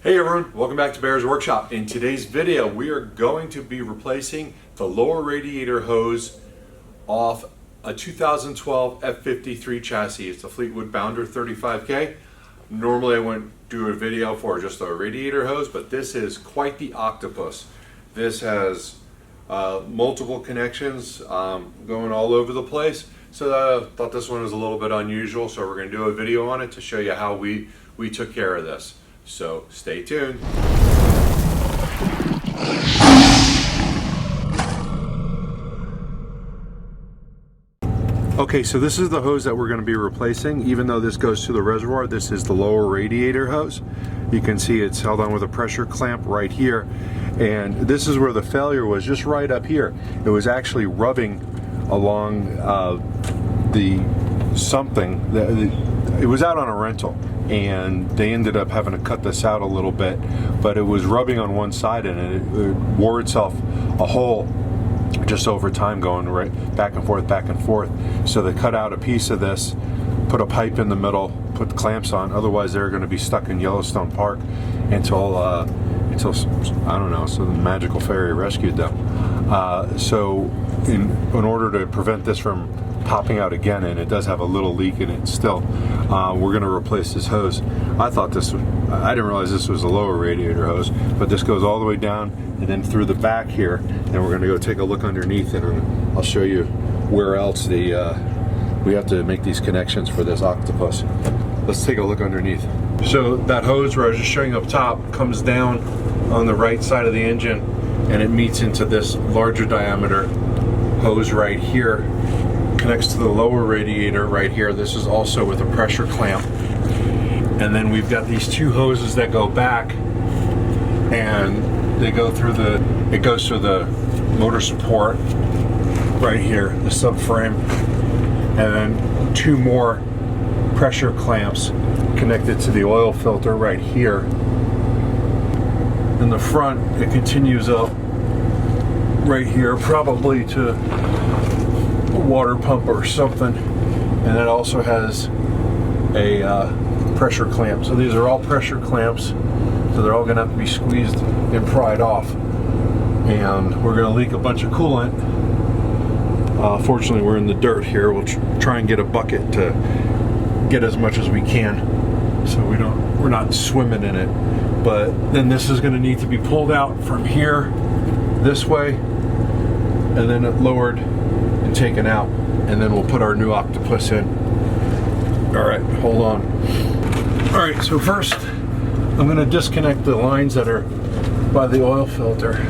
Hey everyone, welcome back to Bear's Workshop. In today's video, we are going to be replacing the lower radiator hose off a 2012 F53 chassis. It's a Fleetwood Bounder 35K. Normally I wouldn't do a video for just a radiator hose, but this is quite the octopus. This has multiple connections going all over the place. So I thought this one was a little bit unusual, so we're going to do a video on it to show you how we took care of this. So stay tuned. Okay, so this is the hose that we're going to be replacing. Even though this goes to the reservoir, this is the lower radiator hose. You can see it's held on with a pressure clamp right here. And this is where the failure was, just right up here. It was actually rubbing along it was out on a rental. And they ended up having to cut this out a little bit, but it was rubbing on one side and it wore itself a hole just over time, going right back and forth. So they cut out a piece of this, put a pipe in the middle, put the clamps on, otherwise they're going to be stuck in Yellowstone Park until I don't know, so the magical fairy rescued them. So in order to prevent this from popping out again, and it does have a little leak in it still, we're going to replace this hose. I didn't realize this was a lower radiator hose, but this goes all the way down and then through the back here, and we're going to go take a look underneath, and I'll show you where else we have to make these connections for this octopus. Let's take a look underneath. So that hose where I was just showing up top comes down on the right side of the engine, and it meets into this larger diameter hose right here. Connects to the lower radiator right here. This is also with a pressure clamp. And then we've got these two hoses that go back, and they go through it goes through the motor support right here, the subframe, and then two more pressure clamps connected to the oil filter right here. In the front, it continues up right here, probably to water pump or something, and it also has a pressure clamp. So these are all pressure clamps, so they're all going to have to be squeezed and pried off, and we're going to leak a bunch of coolant. Fortunately, we're in the dirt here. We'll try and get a bucket to get as much as we can, so we're not swimming in it. But then this is going to need to be pulled out from here this way, and then it lowered and taken out, and then we'll put our new octopus in. All right, hold on. All right, so first I'm going to disconnect the lines that are by the oil filter.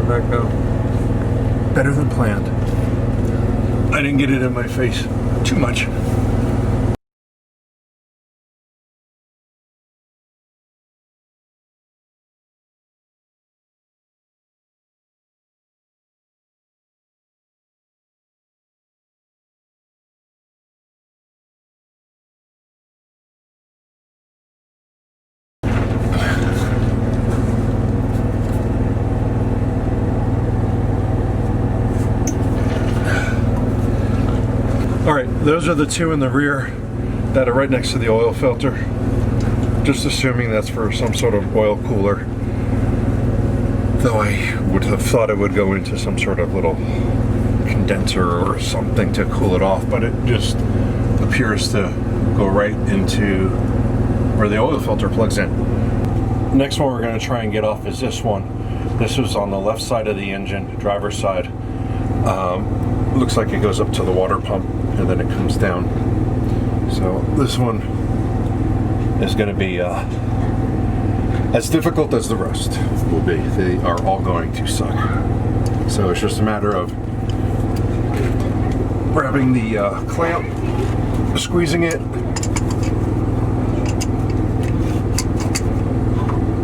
That go? Better than planned. I didn't get it in my face too much. Alright, those are the two in the rear that are right next to the oil filter. Just assuming that's for some sort of oil cooler. Though I would have thought it would go into some sort of little condenser or something to cool it off, but it just appears to go right into where the oil filter plugs in. Next one we're going to try and get off is this one. This was on the left side of the engine, driver's side. Looks like it goes up to the water pump and then it comes down. So this one is going to be as difficult as the rest will be. They are all going to suck. So it's just a matter of grabbing the clamp, squeezing it,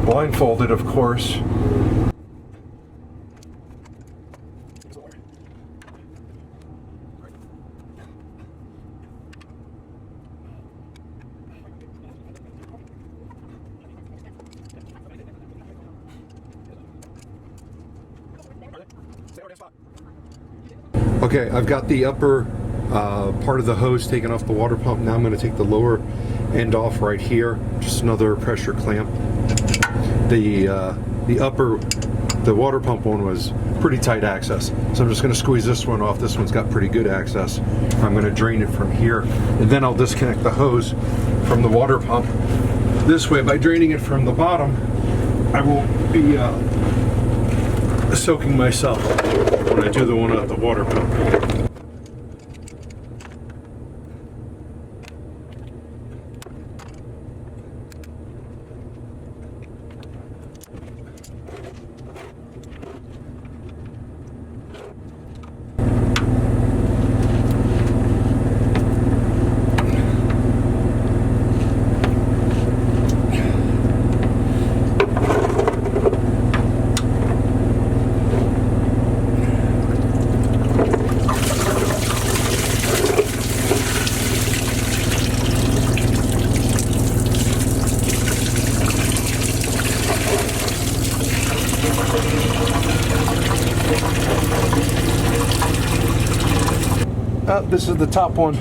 blindfolded of course. Okay, I've got the upper part of the hose taken off the water pump. Now I'm going to take the lower end off right here. Just another pressure clamp. The water pump one was pretty tight access, so I'm just going to squeeze this one off. This one's got pretty good access. I'm going to drain it from here, and then I'll disconnect the hose from the water pump. This way, by draining it from the bottom, I won't be soaking myself when I do the one at the water pump. This is the top one.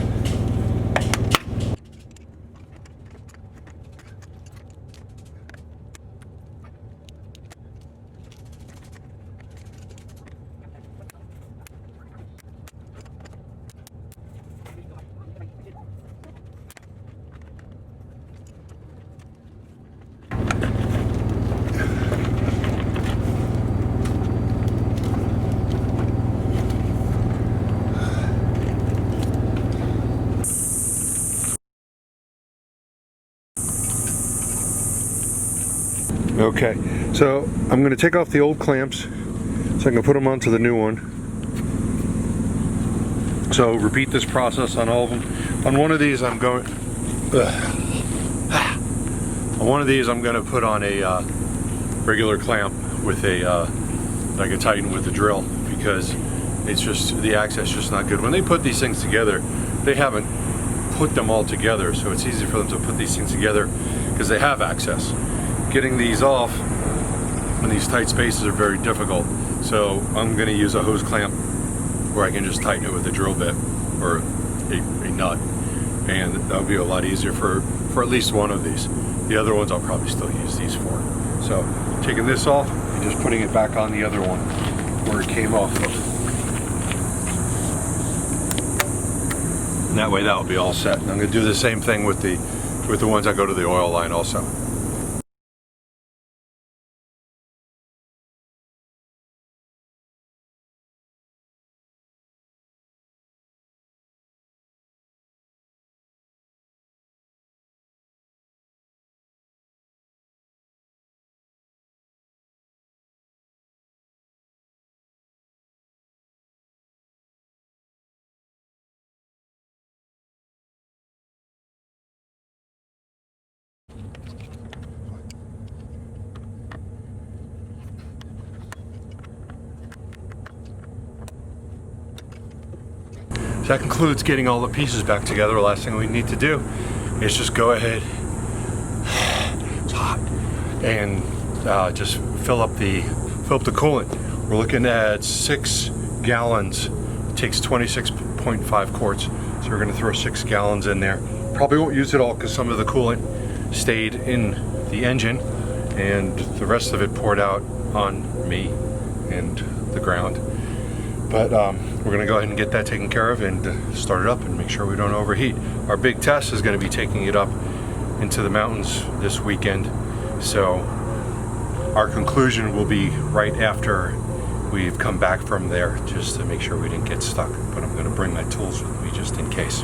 Okay, so I'm going to take off the old clamps so I can put them onto the new one. So repeat this process on all of them. On one of these I'm going to put on a regular clamp with a that I can tighten with the drill, because it's just, the access is just not good. When they put these things together, they haven't put them all together, so it's easy for them to put these things together because they have access. Getting these off in these tight spaces are very difficult, so I'm going to use a hose clamp where I can just tighten it with a drill bit or a nut, and that'll be a lot easier for at least one of these. The other ones I'll probably still use these for. So taking this off and just putting it back on the other one where it came off of. And that way that'll be all set. And I'm going to do the same thing with the ones that go to the oil line also. So that concludes getting all the pieces back together. The last thing we need to do is just go ahead, it's hot, and just fill up the coolant. We're looking at 6 gallons. It takes 26.5 quarts, so we're going to throw 6 gallons in there. Probably won't use it all because some of the coolant stayed in the engine, and the rest of it poured out on me and the ground. But we're going to go ahead and get that taken care of and start it up and make sure we don't overheat. Our big test is going to be taking it up into the mountains this weekend. So our conclusion will be right after we've come back from there, just to make sure we didn't get stuck. But I'm going to bring my tools with me just in case.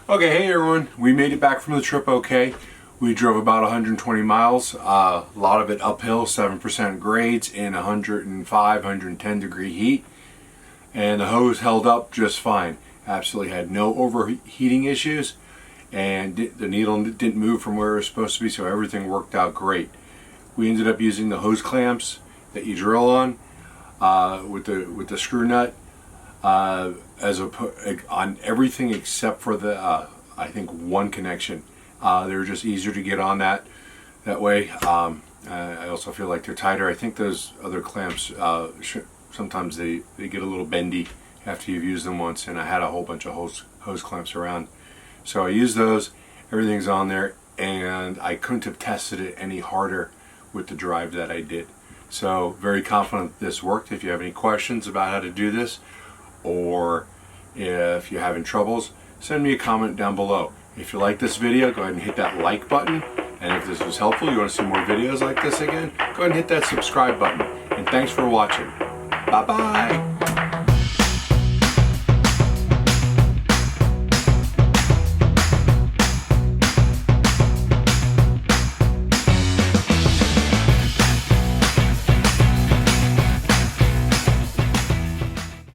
Okay, hey everyone. We made it back from the trip okay. We drove about 120 miles, a lot of it uphill, 7% grades in 105, 110 degree heat. And the hose held up just fine. Absolutely had no overheating issues, and the needle didn't move from where it was supposed to be, so everything worked out great. We ended up using the hose clamps that you drill on with the screw nut on everything except for the I think one connection. They were just easier to get on that way. I also feel like they're tighter. I think those other clamps sometimes they get a little bendy after you've used them once, and I had a whole bunch of hose clamps around, so I used those. Everything's on there, and I couldn't have tested it any harder with the drive that I did. So very confident this worked. If you have any questions about how to do this, or if you're having troubles, send me a comment down below. If you like this video, go ahead and hit that like button. And if this was helpful, you want to see more videos like this again, go ahead and hit that subscribe button. And thanks for watching. Bye-bye.